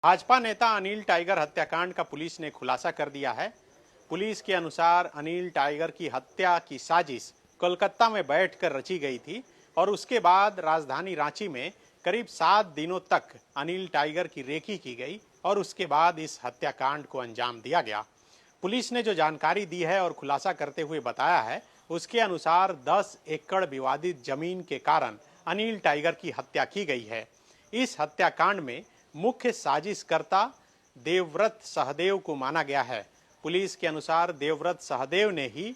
भाजपा नेता अनिल टाइगर हत्याकांड का पुलिस ने खुलासा कर दिया है। पुलिस के अनुसार अनिल टाइगर की हत्या की साजिश कोलकाता में बैठकर रची गई थी और उसके बाद राजधानी रांची में करीब 7 दिनों तक अनिल टाइगर की रेकी की गई और उसके बाद इस हत्याकांड को अंजाम दिया गया। पुलिस ने जो जानकारी दी है और खुलासा करते हुए बताया है, उसके अनुसार 10 एकड़ विवादित जमीन के कारण अनिल टाइगर की हत्या की गई है। इस हत्याकांड में मुख्य साजिशकर्ता देवव्रत सहदेव को माना गया है। पुलिस के अनुसार देवव्रत सहदेव ने ही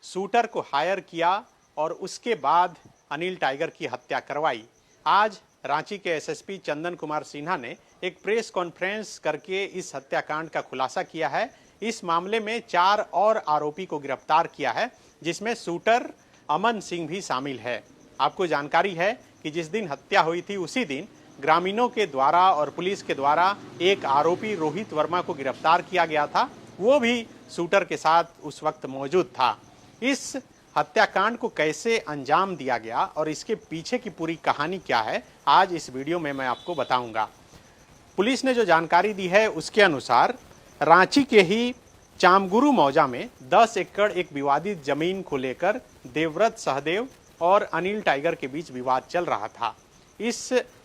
शूटर को हायर किया और उसके बाद अनिल टाइगर की हत्या करवाई। आज रांची के एसएसपी चंदन कुमार सिन्हा ने एक प्रेस कॉन्फ्रेंस करके इस हत्याकांड का खुलासा किया है। इस मामले में 4 और आरोपी को गिरफ्तार किया है, जिसमें शूटर अमन सिंह भी शामिल है। आपको जानकारी है कि जिस दिन हत्या हुई थी उसी दिन ग्रामीणों के द्वारा और पुलिस के द्वारा एक आरोपी रोहित वर्मा को गिरफ्तार किया गया था। वो भी शूटर के साथ उस वक्त मौजूद था। इस हत्याकांड को कैसे अंजाम दिया गया और इसके पीछे की पूरी कहानी क्या है, आज इस वीडियो में मैं आपको बताऊंगा। पुलिस ने जो जानकारी दी है उसके अनुसार रांची के ही चामगुरु मौजा में 10 एकड़ एक विवादित जमीन को लेकर देवव्रत सहदेव और अनिल टाइगर के बीच विवाद चल रहा था।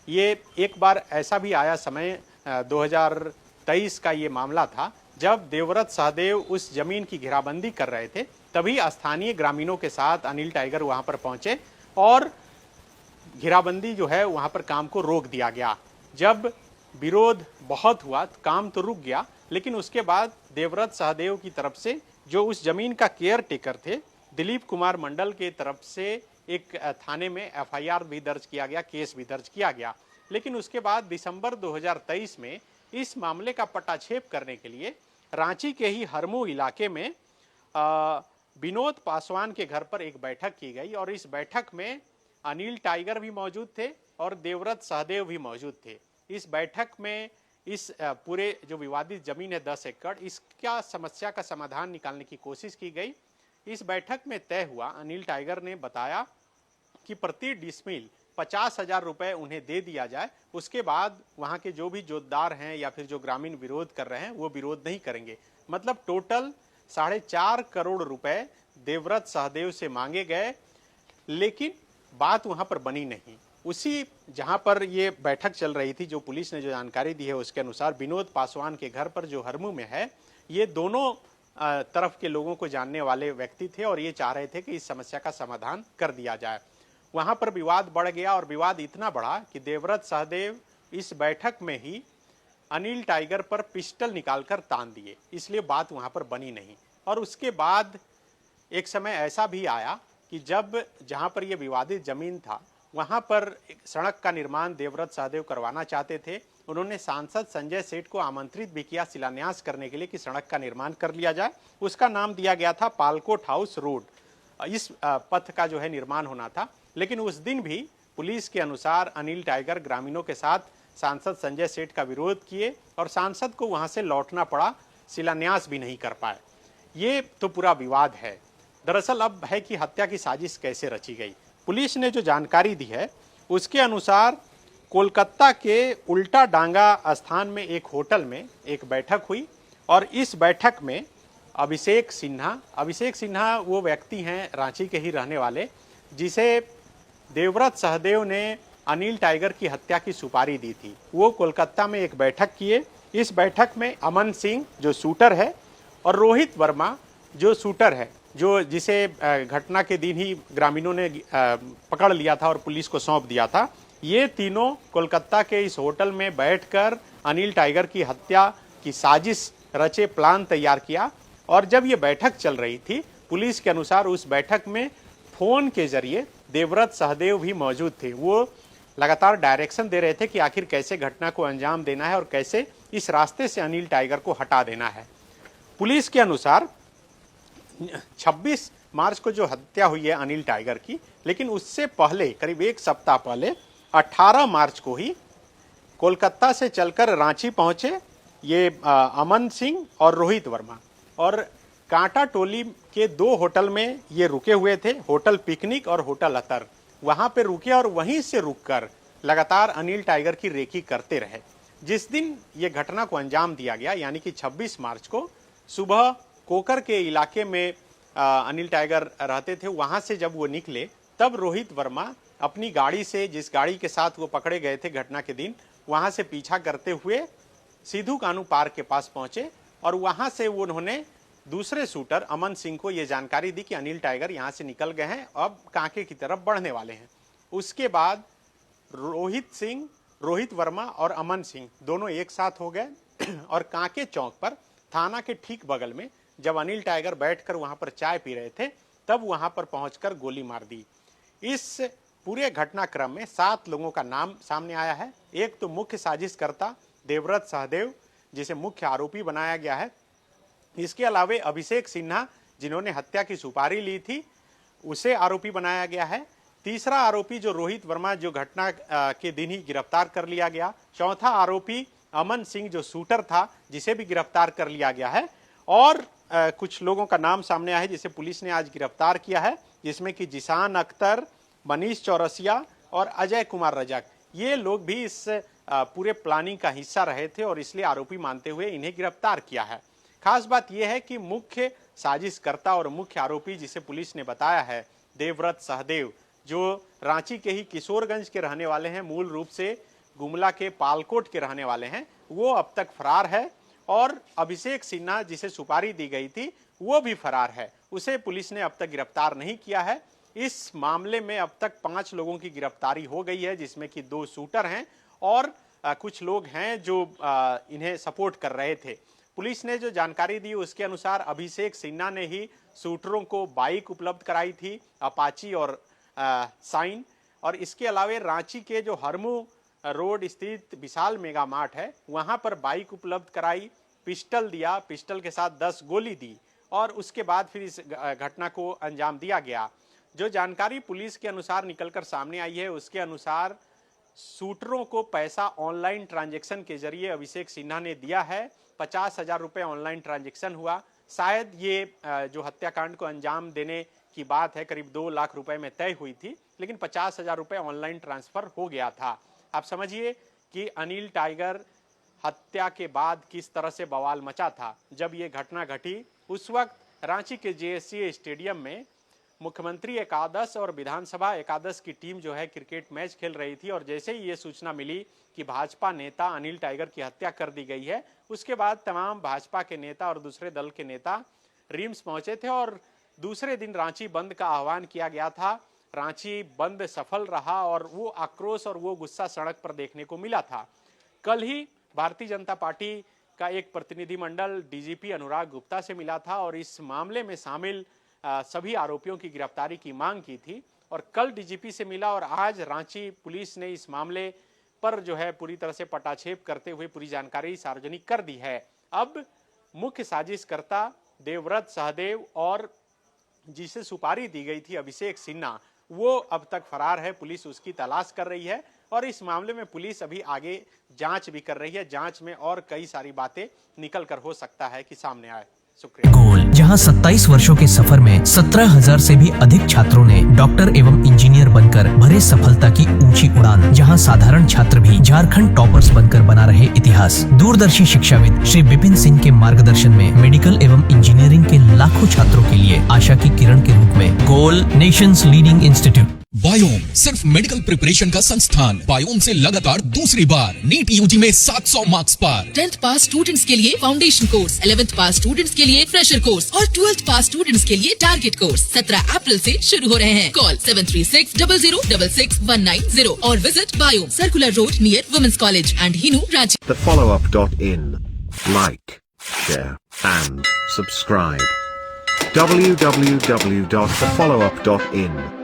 ये एक बार ऐसा भी आया समय 2023 का ये मामला था, जब देवव्रत सहदेव उस जमीन की घेराबंदी कर रहे थे। तभी स्थानीय ग्रामीणों के साथ अनिल टाइगर वहां पर पहुंचे और घेराबंदी जो है वहां पर काम को रोक दिया गया। जब विरोध बहुत हुआ तो काम तो रुक गया, लेकिन उसके बाद देवव्रत सहदेव की तरफ से जो उस जमीन का केयर टेकर थे दिलीप कुमार मंडल के तरफ से एक थाने में एफआईआर भी दर्ज किया गया, केस भी दर्ज किया गया। लेकिन उसके बाद दिसंबर 2023 में इस मामले का पटाक्षेप करने के लिए रांची के ही हरमू इलाके में विनोद पासवान के घर पर एक बैठक की गई और इस बैठक में अनिल टाइगर भी मौजूद थे और देवव्रत सहदेव भी मौजूद थे। इस बैठक में इस पूरे जो विवादित जमीन है 10 एकड़, इसका समस्या का समाधान निकालने की कोशिश की गई। इस बैठक में तय हुआ, अनिल टाइगर ने बताया कि प्रति डिसमिल 50,000 रुपए उन्हें दे दिया जाए। उसके बाद वहां के जो भी जोतदार हैं या फिर जो ग्रामीण विरोध कर रहे हैं वो विरोध नहीं करेंगे। मतलब टोटल 4.5 करोड़ रुपए देवव्रत सहदेव से मांगे गए, लेकिन बात वहां पर बनी नहीं। उसी जहां पर ये बैठक चल रही थी, जो पुलिस ने जो जानकारी दी है उसके अनुसार विनोद पासवान के घर पर जो हरमू में है, ये दोनों तरफ के लोगों को जानने वाले व्यक्ति थे और ये चाह रहे थे कि इस समस्या का समाधान कर दिया जाए। वहां पर विवाद बढ़ गया और विवाद इतना बढ़ा कि देवव्रत सहदेव इस बैठक में ही अनिल टाइगर पर पिस्टल निकालकर तान दिए, इसलिए बात वहां पर बनी नहीं। और उसके बाद एक समय ऐसा भी आया कि जब जहां पर यह विवादित जमीन था वहां पर एक सड़क का निर्माण देवव्रत सहदेव करवाना चाहते थे। उन्होंने सांसद संजय सेठ को आमंत्रित भी किया शिलान्यास करने के लिए कि सड़क का निर्माण कर लिया जाए। उसका नाम दिया गया था पालकोट हाउस रोड। इस पथ का जो है निर्माण होना था, लेकिन उस दिन भी पुलिस के अनुसार अनिल टाइगर ग्रामीणों के साथ सांसद संजय सेठ का विरोध किए और सांसद को वहां से लौटना पड़ा, शिलान्यास भी नहीं कर पाए। ये तो पूरा विवाद है। दरअसल अब है कि हत्या की साजिश कैसे रची गई। पुलिस ने जो जानकारी दी है उसके अनुसार कोलकाता के उल्टा डांगा स्थान में एक होटल में एक बैठक हुई और इस बैठक में अभिषेक सिन्हा वो व्यक्ति हैं रांची के ही रहने वाले, जिसे देवव्रत सहदेव ने अनिल टाइगर की हत्या की सुपारी दी थी। वो कोलकाता में एक बैठक किए। इस बैठक में अमन सिंह जो शूटर है और रोहित वर्मा जो शूटर है, जो जिसे घटना के दिन ही ग्रामीणों ने पकड़ लिया था और पुलिस को सौंप दिया था, ये तीनों कोलकाता के इस होटल में बैठकर अनिल टाइगर की हत्या की साजिश रचे, प्लान तैयार किया। और जब ये बैठक चल रही थी, पुलिस के अनुसार उस बैठक में फोन के जरिए देवव्रत सहदेव भी मौजूद थे। वो लगातार डायरेक्शन दे रहे थे कि आखिर कैसे घटना को अंजाम देना है और कैसे इस रास्ते से अनिल टाइगर को हटा देना है। पुलिस के अनुसार 26 मार्च को जो हत्या हुई है अनिल टाइगर की, लेकिन उससे पहले करीब 1 सप्ताह पहले 18 मार्च को ही कोलकाता से चलकर रांची पहुंचे ये अमन सिंह और रोहित वर्मा, और कांटा टोली के 2 होटल में ये रुके हुए थे, होटल पिकनिक और होटल अतर। वहां पे रुके और वहीं से रुककर लगातार अनिल टाइगर की रेकी करते रहे। जिस दिन ये घटना को अंजाम दिया गया यानी कि 26 मार्च को सुबह कोकर के इलाके में अनिल टाइगर रहते थे, वहां से जब वो निकले तब रोहित वर्मा अपनी गाड़ी से, जिस गाड़ी के साथ वो पकड़े गए थे घटना के दिन, वहां से पीछा करते हुए सिद्धू कानू पार्क के पास पहुंचे और वहां से वो उन्होंने दूसरे शूटर अमन सिंह को ये जानकारी दी कि अनिल टाइगर यहां से निकल गए हैं, अब कांके की तरफ बढ़ने वाले हैं। उसके बाद रोहित वर्मा और अमन सिंह दोनों एक साथ हो गए और कांके चौक पर थाना के ठीक बगल में जब अनिल टाइगर बैठकर वहां पर चाय पी रहे थे तब वहां पर पहुंचकर गोली मार दी। इस पूरे घटनाक्रम में 7 लोगों का नाम सामने आया है। एक तो मुख्य साजिशकर्ता देवव्रत सहदेव, जिसे मुख्य आरोपी बनाया गया है। इसके अलावे अभिषेक सिन्हा, जिन्होंने हत्या की सुपारी ली थी, उसे आरोपी बनाया गया है। तीसरा आरोपी जो रोहित वर्मा, जो घटना के दिन ही गिरफ्तार कर लिया गया। चौथा आरोपी अमन सिंह, जो शूटर था, जिसे भी गिरफ्तार कर लिया गया है। और कुछ लोगों का नाम सामने आया है जिसे पुलिस ने आज गिरफ्तार किया है, जिसमें कि जिशान अख्तर, मनीष चौरसिया और अजय कुमार रजक, ये लोग भी इस पूरे प्लानिंग का हिस्सा रहे थे और इसलिए आरोपी मानते हुए इन्हें गिरफ्तार किया है। खास बात यह है कि मुख्य साजिशकर्ता और मुख्य आरोपी जिसे पुलिस ने बताया है, देवव्रत सहदेव, जो रांची के ही किशोरगंज के रहने वाले हैं, मूल रूप से गुमला के पालकोट के रहने वाले हैं, वो अब तक फरार है। और अभिषेक सिन्हा, जिसे सुपारी दी गई थी, वो भी फरार है, उसे पुलिस ने अब तक गिरफ्तार नहीं किया है। इस मामले में अब तक 5 लोगों की गिरफ्तारी हो गई है, जिसमें कि 2 शूटर हैं और कुछ लोग हैं जो इन्हें सपोर्ट कर रहे थे। पुलिस ने जो जानकारी दी उसके अनुसार अभिषेक सिन्हा ने ही शूटरों को बाइक उपलब्ध कराई थी, अपाची और साइन। और इसके अलावे रांची के जो हरमू रोड स्थित विशाल मेगा मार्ट है, वहां पर बाइक उपलब्ध कराई, पिस्टल दिया, पिस्टल के साथ 10 गोली दी और उसके बाद फिर इस घटना को अंजाम दिया गया। जो जानकारी पुलिस के अनुसार निकलकर सामने आई है उसके अनुसार शूटरों को पैसा ऑनलाइन ट्रांजैक्शन के जरिए अभिषेक सिन्हा ने दिया है। 50,000 रुपये ऑनलाइन ट्रांजैक्शन हुआ। शायद ये जो हत्याकांड को अंजाम देने की बात है करीब 2 लाख रुपए में तय हुई थी, लेकिन 50,000 रुपये ऑनलाइन ट्रांसफर हो गया था। आप समझिए कि अनिल टाइगर हत्या के बाद किस तरह से बवाल मचा था। जब ये घटना घटी उस वक्त रांची के JSCA स्टेडियम में मुख्यमंत्री एकादश और विधानसभा एकादश की टीम जो है क्रिकेट मैच खेल रही थी और जैसे ही ये सूचना मिली कि भाजपा नेता अनिल टाइगर की हत्या कर दी गई है, उसके बाद तमाम भाजपा के नेता और दूसरे दल के नेता रिम्स पहुंचे थे और दूसरे दिन रांची बंद का आह्वान किया गया था। रांची बंद सफल रहा और वो आक्रोश और वो गुस्सा सड़क पर देखने को मिला था। कल ही भारतीय जनता पार्टी का एक प्रतिनिधिमंडल DGP अनुराग गुप्ता से मिला था और इस मामले में शामिल सभी आरोपियों की गिरफ्तारी की मांग की थी और कल DGP से मिला और आज रांची पुलिस ने इस मामले पर जो है पूरी तरह से पटाक्षेप करते हुए पूरी जानकारी सार्वजनिक कर दी है। अब मुख्य साजिशकर्ता देवव्रत सहदेव और जिसे सुपारी दी गई थी अभिषेक सिन्हा, वो अब तक फरार है। पुलिस उसकी तलाश कर रही है और इस मामले में पुलिस अभी आगे जांच भी कर रही है। जांच में और कई सारी बातें निकल कर हो सकता है कि सामने आए। गोल, जहां 27 वर्षों के सफर में 17,000 से भी अधिक छात्रों ने डॉक्टर एवं इंजीनियर बनकर भरे सफलता की ऊंची उड़ान, जहां साधारण छात्र भी झारखंड टॉपर्स बनकर बना रहे इतिहास। दूरदर्शी शिक्षाविद श्री विपिन सिंह के मार्गदर्शन में मेडिकल एवं इंजीनियरिंग के लाखों छात्रों के लिए आशा की किरण के रूप में गोल, नेशंस लीडिंग इंस्टीट्यूट। बायोम सिर्फ मेडिकल प्रिपरेशन का संस्थान। बायोम से लगातार दूसरी बार नीट UG में 700 मार्क्स पार। 10th पास स्टूडेंट्स के लिए फाउंडेशन कोर्स, 11th पास स्टूडेंट्स के लिए फ्रेशर कोर्स और 12th पास स्टूडेंट्स के लिए टारगेट कोर्स 17 अप्रैल से शुरू हो रहे हैं। कॉल 7360066190 और visit Biome, circular road near women's college and Hinoo, Ranchi. thefollowup.in. Like, share and subscribe. www.thefollowup.in